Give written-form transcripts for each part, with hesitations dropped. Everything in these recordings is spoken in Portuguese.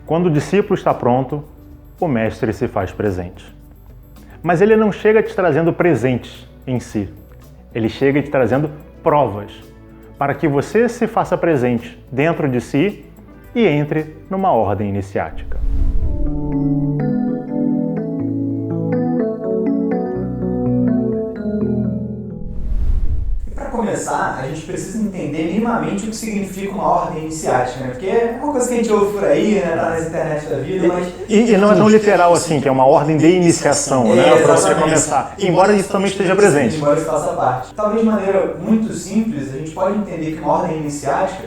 Quando o discípulo está pronto, o mestre se faz presente. Mas ele não chega te trazendo presentes em si. Ele chega te trazendo provas para que você se faça presente dentro de si e entre numa ordem iniciática. Para começar, a gente precisa entender minimamente o que significa uma ordem iniciática, né? Porque é uma coisa que a gente ouve por aí, né? Tá nas internet da vida, mas... E não é tão literal assim, que é uma ordem de iniciação, né? Para você começar. Embora isso também esteja presente. Embora isso faça parte. Talvez de maneira muito simples, a gente pode entender que uma ordem iniciática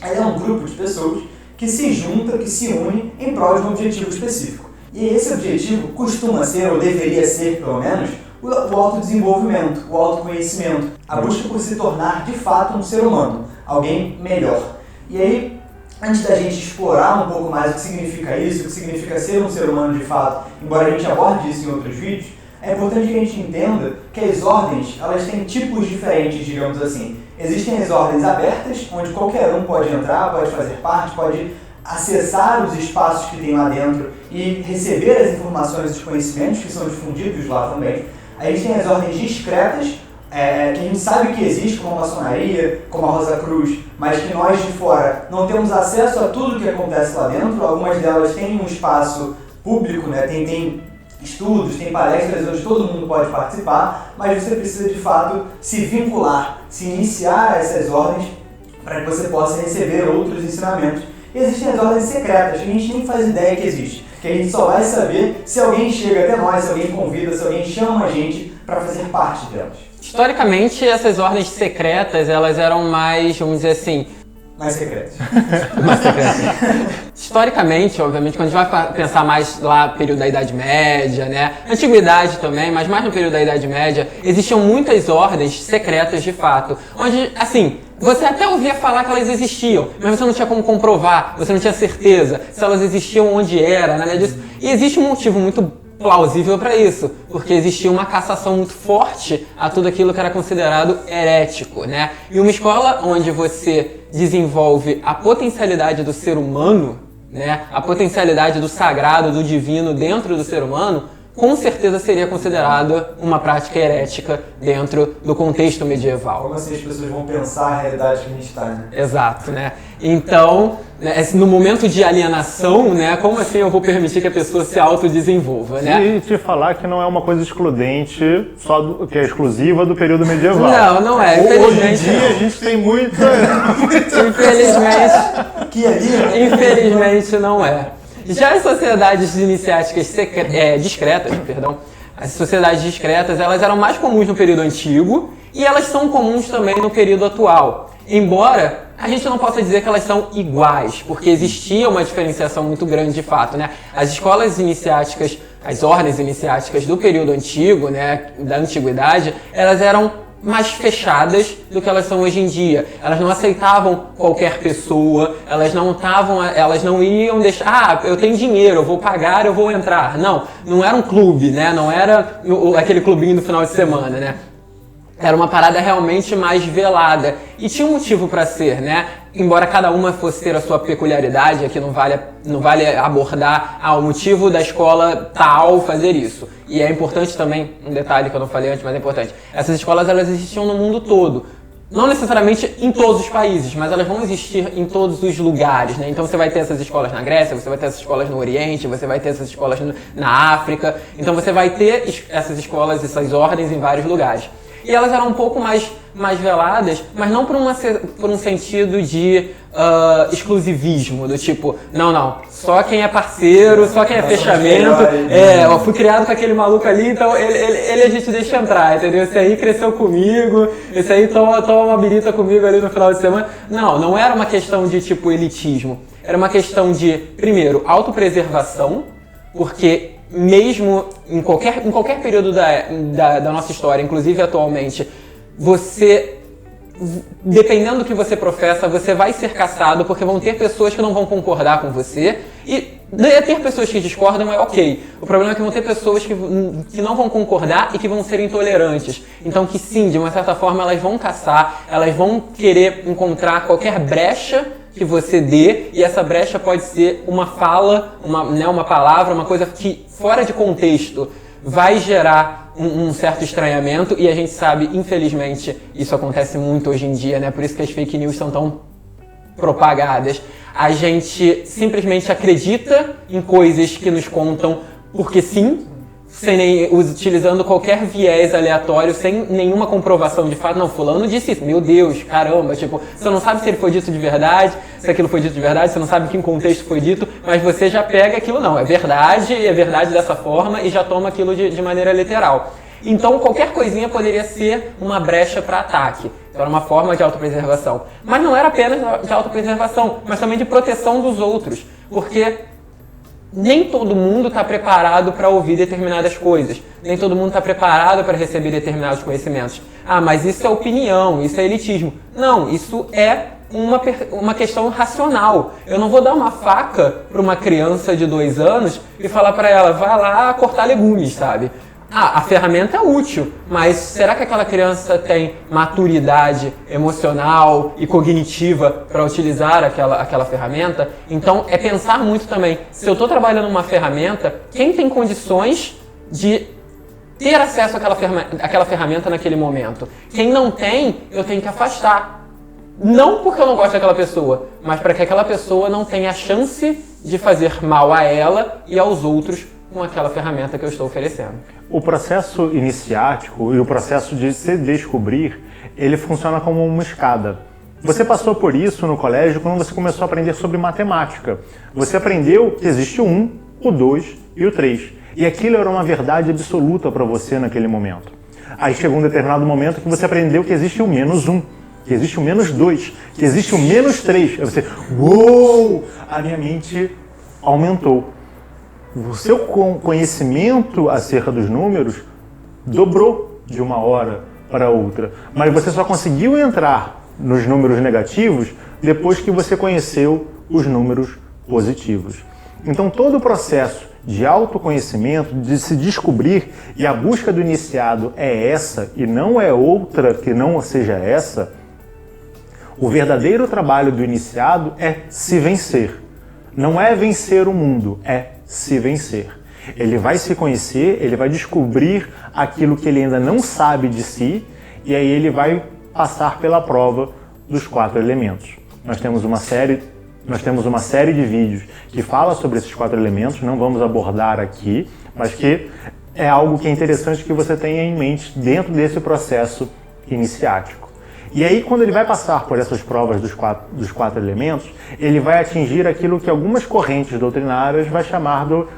ela é um grupo de pessoas que se junta, que se une em prol de um objetivo específico. E esse objetivo costuma ser, ou deveria ser pelo menos, o autodesenvolvimento, o autoconhecimento, a busca por se tornar de fato um ser humano, alguém melhor. E aí, antes da gente explorar um pouco mais o que significa isso, o que significa ser um ser humano de fato, embora a gente aborde isso em outros vídeos, é importante que a gente entenda que as ordens, elas têm tipos diferentes, digamos assim. Existem as ordens abertas, onde qualquer um pode entrar, pode fazer parte, pode acessar os espaços que tem lá dentro e receber as informações e os conhecimentos que são difundidos lá também. Aí tem as ordens discretas, que a gente sabe que existe, como a maçonaria, como a Rosa Cruz, mas que nós de fora não temos acesso a tudo que acontece lá dentro. Algumas delas têm um espaço público, né? Tem estudos, tem palestras onde todo mundo pode participar, mas você precisa de fato se vincular, se iniciar a essas ordens para que você possa receber outros ensinamentos. E existem as ordens secretas, que a gente nem faz ideia que existe, que a gente só vai saber se alguém chega até nós, se alguém convida, se alguém chama a gente para fazer parte delas. Historicamente, essas ordens secretas, elas eram mais, vamos dizer assim... Mais secretas. Mais secretas. Historicamente, obviamente, quando a gente vai pensar mais lá no período da Idade Média, né? Antiguidade também, mas mais no período da Idade Média, existiam muitas ordens secretas de fato, onde, assim... Você até ouvia falar que elas existiam, mas você não tinha como comprovar, você não tinha certeza se elas existiam onde era, nada disso. E existe um motivo muito plausível para isso, porque existia uma cassação muito forte a tudo aquilo que era considerado herético, né? E uma escola onde você desenvolve a potencialidade do ser humano, né? A potencialidade do sagrado, do divino dentro do ser humano, com certeza seria considerada uma prática herética dentro do contexto medieval. Como assim as pessoas vão pensar a realidade que a gente está, né? Exato, né? Então, no momento de alienação, né, como assim eu vou permitir que a pessoa se autodesenvolva, né? E te falar que não é uma coisa excludente, que é exclusiva do período medieval. Não é. Hoje em dia a gente tem muita... Infelizmente não é. Já as sociedades iniciáticas discretas, as sociedades discretas, elas eram mais comuns no período antigo e elas são comuns também no período atual. Embora a gente não possa dizer que elas são iguais, porque existia uma diferenciação muito grande de fato, né? As escolas iniciáticas, as ordens iniciáticas do período antigo, né, da antiguidade, elas eram mais fechadas do que elas são hoje em dia. Elas não aceitavam qualquer pessoa, elas não iam deixar, eu tenho dinheiro, eu vou pagar, eu vou entrar. Não era um clube, né? Não era aquele clubinho do final de semana, né? Era uma parada realmente mais velada. E tinha um motivo para ser, né? Embora cada uma fosse ter a sua peculiaridade, aqui não vale abordar o motivo da escola tal fazer isso. E é importante também, um detalhe que eu não falei antes, mas é importante. Essas escolas, elas existiam no mundo todo. Não necessariamente em todos os países, mas elas vão existir em todos os lugares, né? Então você vai ter essas escolas na Grécia, você vai ter essas escolas no Oriente, você vai ter essas escolas na África. Então você vai ter essas escolas, essas ordens em vários lugares. E elas eram um pouco mais veladas, mas não por um sentido de exclusivismo, do tipo, não, só quem é parceiro, só quem é fechamento, eu fui criado com aquele maluco ali, então ele a gente deixa entrar, entendeu? Esse aí cresceu comigo, esse aí toma uma birita comigo ali no final de semana. Não era uma questão de tipo elitismo, era uma questão de, primeiro, autopreservação, porque mesmo em qualquer período da nossa história, inclusive atualmente, você, dependendo do que você professa, você vai ser caçado, porque vão ter pessoas que não vão concordar com você, e ter pessoas que discordam é ok. O problema é que vão ter pessoas que não vão concordar e que vão ser intolerantes. Então que sim, de uma certa forma elas vão caçar, elas vão querer encontrar qualquer brecha que você dê, e essa brecha pode ser uma fala, uma palavra, uma coisa que fora de contexto vai gerar um certo estranhamento, e a gente sabe, infelizmente, isso acontece muito hoje em dia, né? Por isso que as fake news são tão propagadas. A gente simplesmente acredita em coisas que nos contam porque sim, utilizando qualquer viés aleatório, sem nenhuma comprovação de fato. Não, fulano disse isso, meu Deus, caramba, tipo, você não sabe se ele foi dito de verdade, se aquilo foi dito de verdade, você não sabe em que contexto foi dito, mas você já pega aquilo, não, é verdade dessa forma, e já toma aquilo de maneira literal. Então, qualquer coisinha poderia ser uma brecha para ataque. Então, era uma forma de autopreservação. Mas não era apenas de autopreservação, mas também de proteção dos outros. Porque nem todo mundo está preparado para ouvir determinadas coisas. Nem todo mundo está preparado para receber determinados conhecimentos. Ah, mas isso é opinião, isso é elitismo. Não, isso é uma questão racional. Eu não vou dar uma faca para uma criança de 2 anos e falar para ela, vai lá cortar legumes, sabe? Ah, a ferramenta é útil, mas será que aquela criança tem maturidade emocional e cognitiva para utilizar aquela ferramenta? Então, é pensar muito também, se eu estou trabalhando uma ferramenta, quem tem condições de ter acesso àquela ferramenta naquele momento? Quem não tem, eu tenho que afastar. Não porque eu não gosto daquela pessoa, mas para que aquela pessoa não tenha a chance de fazer mal a ela e aos outros com aquela ferramenta que eu estou oferecendo. O processo iniciático e o processo de se descobrir, ele funciona como uma escada. Você passou por isso no colégio quando você começou a aprender sobre matemática. Você aprendeu que existe o 1, o 2 e o 3. E aquilo era uma verdade absoluta para você naquele momento. Aí chegou um determinado momento que você aprendeu que existe o menos 1, que existe o menos 2, que existe o menos 3. Aí você, uou! A minha mente aumentou. O seu conhecimento acerca dos números dobrou de uma hora para outra, mas você só conseguiu entrar nos números negativos depois que você conheceu os números positivos. Então todo o processo de autoconhecimento, de se descobrir, e a busca do iniciado é essa e não é outra que não seja essa, o verdadeiro trabalho do iniciado é se vencer. Não é vencer o mundo, é se vencer. Ele vai se conhecer, ele vai descobrir aquilo que ele ainda não sabe de si, e aí ele vai passar pela prova dos 4 elementos. Nós temos uma série de vídeos que fala sobre esses 4 elementos, não vamos abordar aqui, mas que é algo que é interessante que você tenha em mente dentro desse processo iniciático. E aí, quando ele vai passar por essas provas dos quatro elementos, ele vai atingir aquilo que algumas correntes doutrinárias vai chamar do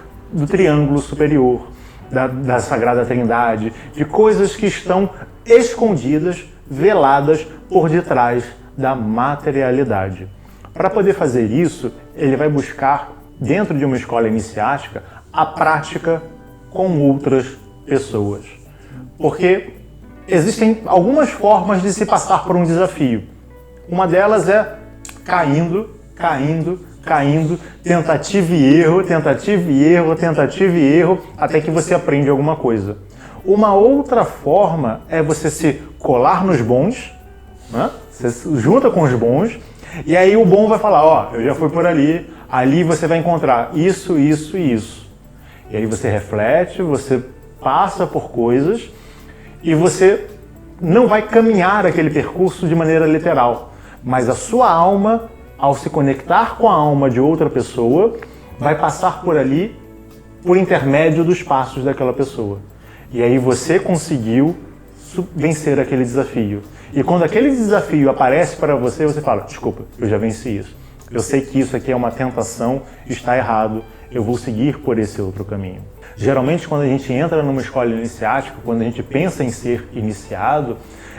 triângulo superior, da Sagrada Trindade, de coisas que estão escondidas, veladas por detrás da materialidade. Para poder fazer isso, ele vai buscar, dentro de uma escola iniciática, a prática com outras pessoas. Porque existem algumas formas de se passar por um desafio. Uma delas é caindo, tentativa e erro, até que você aprende alguma coisa. Uma outra forma é você se colar nos bons, né? Você se junta com os bons, e aí o bom vai falar, ó, eu já fui por ali você vai encontrar isso e isso. E aí você reflete, você passa por coisas, e você não vai caminhar aquele percurso de maneira literal, mas a sua alma, ao se conectar com a alma de outra pessoa, vai passar por ali por intermédio dos passos daquela pessoa. E aí você conseguiu vencer aquele desafio. E quando aquele desafio aparece para você, você fala, desculpa, eu já venci isso. Eu sei que isso aqui é uma tentação, está errado, eu vou seguir por esse outro caminho. Geralmente, quando a gente entra numa escola iniciática, quando a gente pensa em ser iniciado,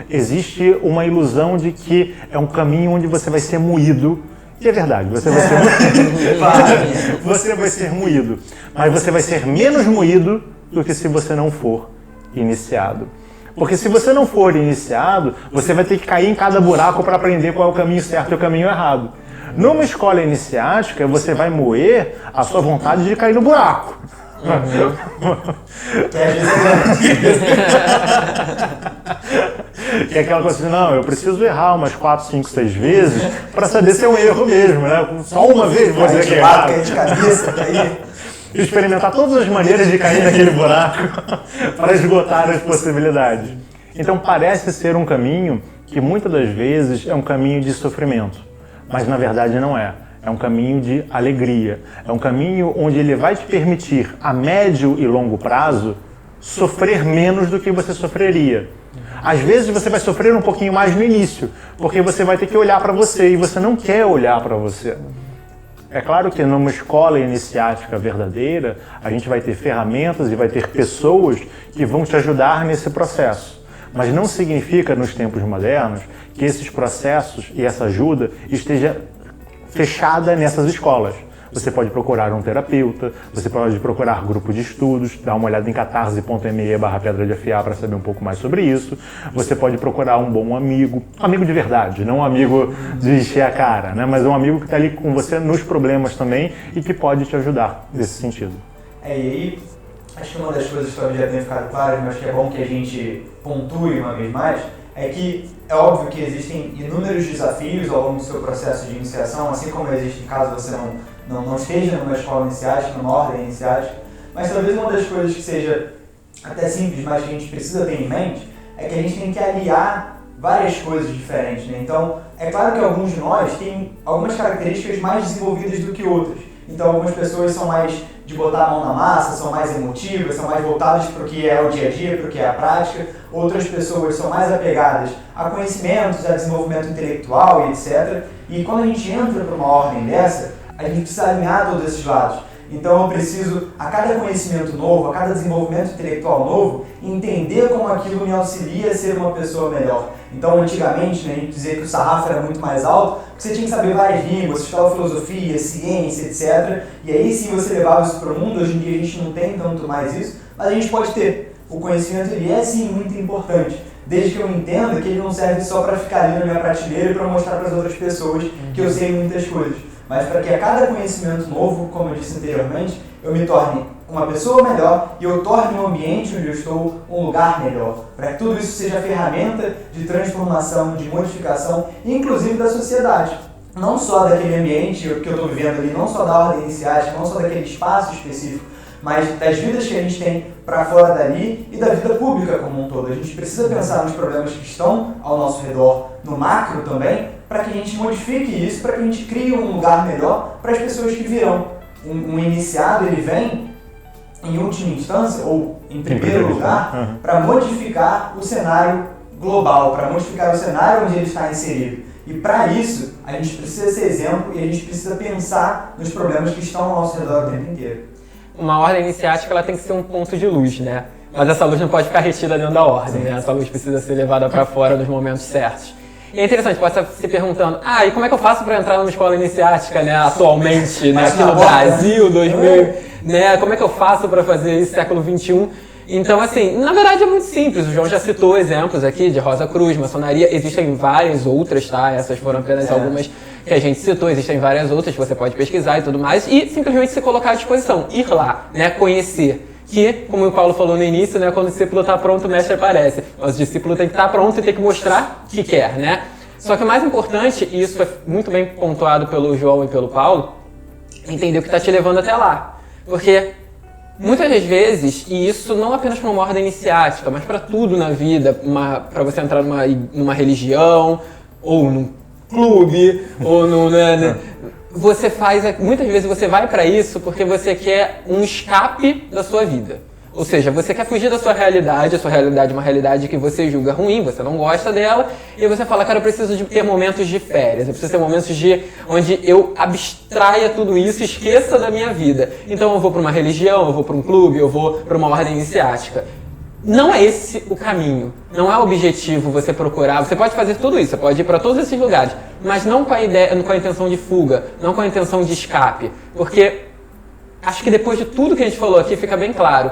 existe uma ilusão de que é um caminho onde você vai ser moído. E é verdade, você vai ser moído. Mas você vai ser menos moído do que se você não for iniciado. Porque se você não for iniciado, você vai ter que cair em cada buraco para aprender qual é o caminho certo e o caminho errado. Numa escola iniciática, você vai moer a sua vontade de cair no buraco. Que é aquela coisa assim, não, eu preciso errar umas 4, 5, 6 vezes para saber se é um erro mesmo, né? Só uma vez vou dizer que é errado. Cair de cabeça, cair. Experimentar todas as maneiras de cair naquele buraco para esgotar as possibilidades. Então parece ser um caminho que muitas das vezes é um caminho de sofrimento, mas na verdade não é. É um caminho de alegria. É um caminho onde ele vai te permitir, a médio e longo prazo, sofrer menos do que você sofreria. Às vezes você vai sofrer um pouquinho mais no início, porque você vai ter que olhar para você e você não quer olhar para você. É claro que numa escola iniciática verdadeira, a gente vai ter ferramentas e vai ter pessoas que vão te ajudar nesse processo. Mas não significa, nos tempos modernos, que esses processos e essa ajuda esteja fechada nessas escolas. Você pode procurar um terapeuta, você pode procurar grupo de estudos, dar uma olhada em catarse.me/pedra de afiar para saber um pouco mais sobre isso. Você pode procurar um bom amigo de verdade, não um amigo de encher a cara, né? Mas um amigo que está ali com você nos problemas também e que pode te ajudar nesse sentido. E aí, acho que uma das coisas que talvez já tenha ficado claras, mas que é bom que a gente pontue uma vez mais, é que é óbvio que existem inúmeros desafios ao longo do seu processo de iniciação, assim como existe caso você não esteja numa escola iniciática, numa ordem iniciática, mas talvez uma das coisas que seja até simples, mas que a gente precisa ter em mente, é que a gente tem que aliar várias coisas diferentes, né? Então, é claro que alguns de nós têm algumas características mais desenvolvidas do que outras. Então, algumas pessoas são mais de botar a mão na massa, são mais emotivas, são mais voltadas para o que é o dia a dia, para o que é a prática. Outras pessoas são mais apegadas a conhecimentos, a desenvolvimento intelectual e etc. E quando a gente entra para uma ordem dessa, a gente precisa alinhar todos esses lados. Então eu preciso, a cada conhecimento novo, a cada desenvolvimento intelectual novo, entender como aquilo me auxilia a ser uma pessoa melhor. Então antigamente, né, a gente dizia que o sarrafo era muito mais alto, porque você tinha que saber várias línguas, você estudava filosofia, ciência, etc. E aí sim você levava isso para o mundo. Hoje em dia a gente não tem tanto mais isso, mas a gente pode ter. O conhecimento ele é sim muito importante, desde que eu entenda que ele não serve só para ficar ali na minha prateleira e para mostrar para as outras pessoas que eu sei muitas coisas, mas para que a cada conhecimento novo, como eu disse anteriormente, eu me torne uma pessoa melhor e eu torne o ambiente onde eu estou um lugar melhor, para que tudo isso seja ferramenta de transformação, de modificação, inclusive da sociedade. Não só daquele ambiente que eu estou vivendo ali, não só da ordem iniciática, não só daquele espaço específico, mas das vidas que a gente tem para fora dali e da vida pública como um todo. A gente precisa pensar nos problemas que estão ao nosso redor, no macro também, para que a gente modifique isso, para que a gente crie um lugar melhor para as pessoas que virão. Um iniciado, ele vem, em última instância, ou em primeiro lugar, para modificar o cenário global, para modificar o cenário onde ele está inserido. E para isso, a gente precisa ser exemplo e a gente precisa pensar nos problemas que estão ao nosso redor o tempo inteiro. Uma ordem iniciática ela tem que ser um ponto de luz, né? Mas essa luz não pode ficar retida dentro da ordem, né? Essa luz precisa ser levada para fora nos momentos certos. E é interessante, pode estar se perguntando, e como é que eu faço para entrar numa escola iniciática, né, atualmente, né, aqui no Brasil, 2000, né? Como é que eu faço para fazer isso século XXI? Então, assim, na verdade é muito simples. O João já citou exemplos aqui de Rosa Cruz, maçonaria. Existem várias outras, tá? Essas foram apenas algumas que a gente citou. Existem várias outras que você pode pesquisar e tudo mais. E simplesmente se colocar à disposição. Ir lá, né? Conhecer. Que, como o Paulo falou no início, né? Quando o discípulo está pronto, o mestre aparece. Mas o discípulo tem que estar pronto e tem que mostrar que quer, né? Só que o mais importante, e isso foi muito bem pontuado pelo João e pelo Paulo, é entender o que está te levando até lá. Porque muitas das vezes, e isso não apenas para uma ordem iniciática, mas para tudo na vida, para você entrar numa religião, ou num clube, ou muitas vezes você vai para isso porque você quer um escape da sua vida. Ou seja, você quer fugir da sua realidade, a sua realidade é uma realidade que você julga ruim, você não gosta dela, e você fala, cara, eu preciso de ter momentos de férias, eu preciso ter momentos onde eu abstraia tudo isso, esqueça da minha vida. Então eu vou para uma religião, eu vou para um clube, eu vou para uma ordem iniciática. Não é esse o caminho, não é o objetivo você procurar, você pode fazer tudo isso, você pode ir para todos esses lugares, mas não com a intenção de fuga, não com a intenção de escape, porque acho que depois de tudo que a gente falou aqui fica bem claro.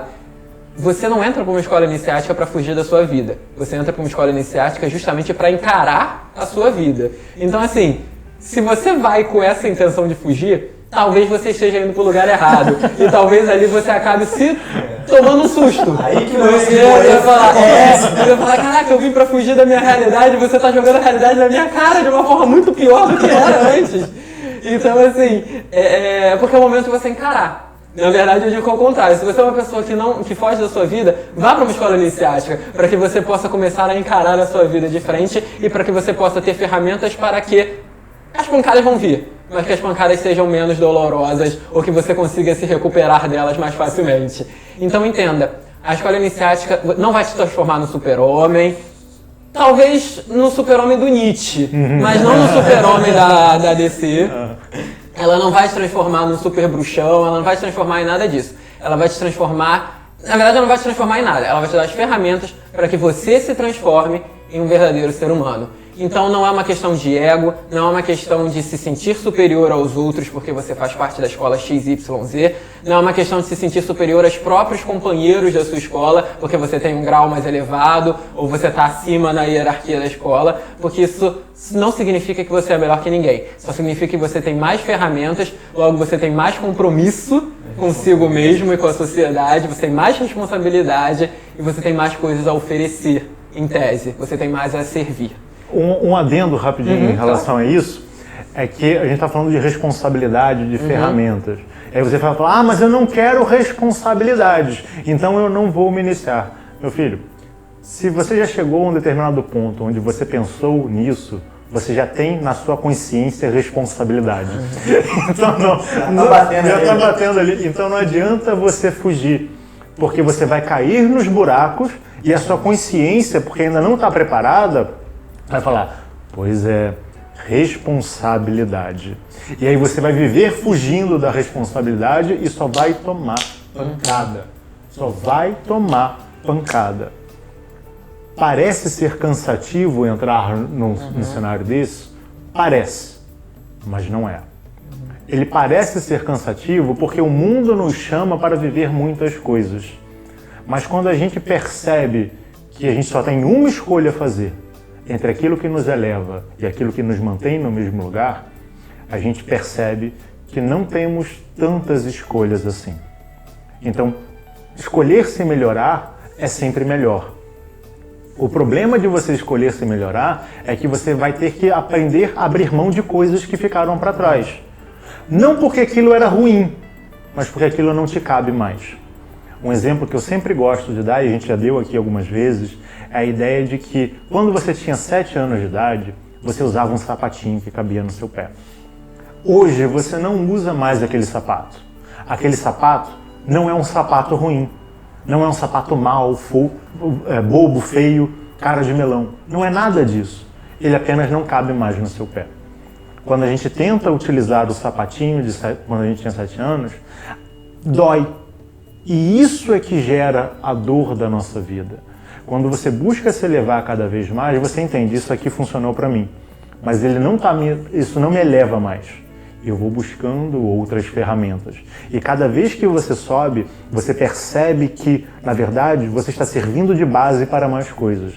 Você não entra para uma escola iniciática para fugir da sua vida. Você entra para uma escola iniciática justamente para encarar a sua vida. Então, assim, se você vai com essa intenção de fugir, talvez você esteja indo para o lugar errado. E talvez ali você acabe se tomando um susto. Aí que você vai falar, caraca, eu vim pra fugir da minha realidade, você tá jogando a realidade na minha cara de uma forma muito pior do que era antes. Então, assim, porque é o momento de você encarar. Na verdade, eu digo ao contrário. Se você é uma pessoa que foge da sua vida, vá para uma escola iniciática, para que você possa começar a encarar a sua vida de frente e para que você possa ter ferramentas para que as pancadas vão vir, mas que as pancadas sejam menos dolorosas ou que você consiga se recuperar delas mais facilmente. Então entenda, a escola iniciática não vai te transformar no super-homem, talvez no super-homem do Nietzsche, mas não no super-homem da DC. Ela não vai te transformar num super bruxão, ela não vai te transformar em nada disso. Ela vai te transformar... Na verdade, ela não vai te transformar em nada. Ela vai te dar as ferramentas para que você se transforme em um verdadeiro ser humano. Então não é uma questão de ego, não é uma questão de se sentir superior aos outros porque você faz parte da escola XYZ, não é uma questão de se sentir superior aos próprios companheiros da sua escola porque você tem um grau mais elevado ou você está acima na hierarquia da escola, porque isso não significa que você é melhor que ninguém, só significa que você tem mais ferramentas, logo você tem mais compromisso consigo mesmo e com a sociedade, você tem mais responsabilidade e você tem mais coisas a oferecer, em tese, você tem mais a servir. Um adendo rapidinho em relação a isso, é que a gente está falando de responsabilidade, de ferramentas. Aí você vai falar, mas eu não quero responsabilidades, então eu não vou me iniciar. Meu filho, se você já chegou a um determinado ponto onde você pensou nisso, você já tem na sua consciência responsabilidade. Então já está batendo ali. Então não adianta você fugir, porque você vai cair nos buracos e a sua consciência, porque ainda não está preparada, vai falar, pois é, responsabilidade. E aí você vai viver fugindo da responsabilidade e só vai tomar pancada. Só vai tomar pancada. Parece ser cansativo entrar num cenário desse? Parece, mas não é. Ele parece ser cansativo porque o mundo nos chama para viver muitas coisas. Mas quando a gente percebe que a gente só tem uma escolha a fazer, entre aquilo que nos eleva e aquilo que nos mantém no mesmo lugar, a gente percebe que não temos tantas escolhas assim. Então, escolher se melhorar é sempre melhor. O problema de você escolher se melhorar é que você vai ter que aprender a abrir mão de coisas que ficaram para trás. Não porque aquilo era ruim, mas porque aquilo não te cabe mais. Um exemplo que eu sempre gosto de dar, e a gente já deu aqui algumas vezes, é a ideia de que quando você tinha 7 anos de idade, você usava um sapatinho que cabia no seu pé. Hoje você não usa mais aquele sapato. Aquele sapato não é um sapato ruim, não é um sapato mau, bobo, feio, cara de melão. Não é nada disso. Ele apenas não cabe mais no seu pé. Quando a gente tenta utilizar o sapatinho quando a gente tinha 7 anos, dói. E isso é que gera a dor da nossa vida. Quando você busca se elevar cada vez mais, você entende, isso aqui funcionou para mim, mas isso não me eleva mais. Eu vou buscando outras ferramentas. E cada vez que você sobe, você percebe que, na verdade, você está servindo de base para mais coisas.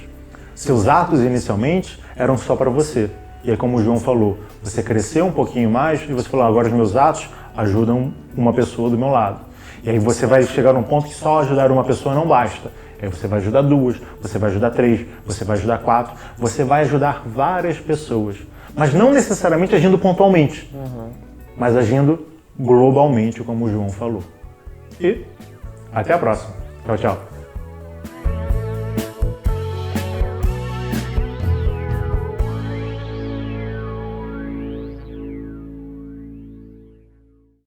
Seus atos, inicialmente, eram só para você. E aí, como o João falou, você cresceu um pouquinho mais e você falou, agora os meus atos ajudam uma pessoa do meu lado. E aí você vai chegar num ponto que só ajudar uma pessoa não basta. Aí você vai ajudar 2, você vai ajudar 3, você vai ajudar 4, você vai ajudar várias pessoas. Mas não necessariamente agindo pontualmente, mas agindo globalmente, como o João falou. E até a próxima. Tchau, tchau.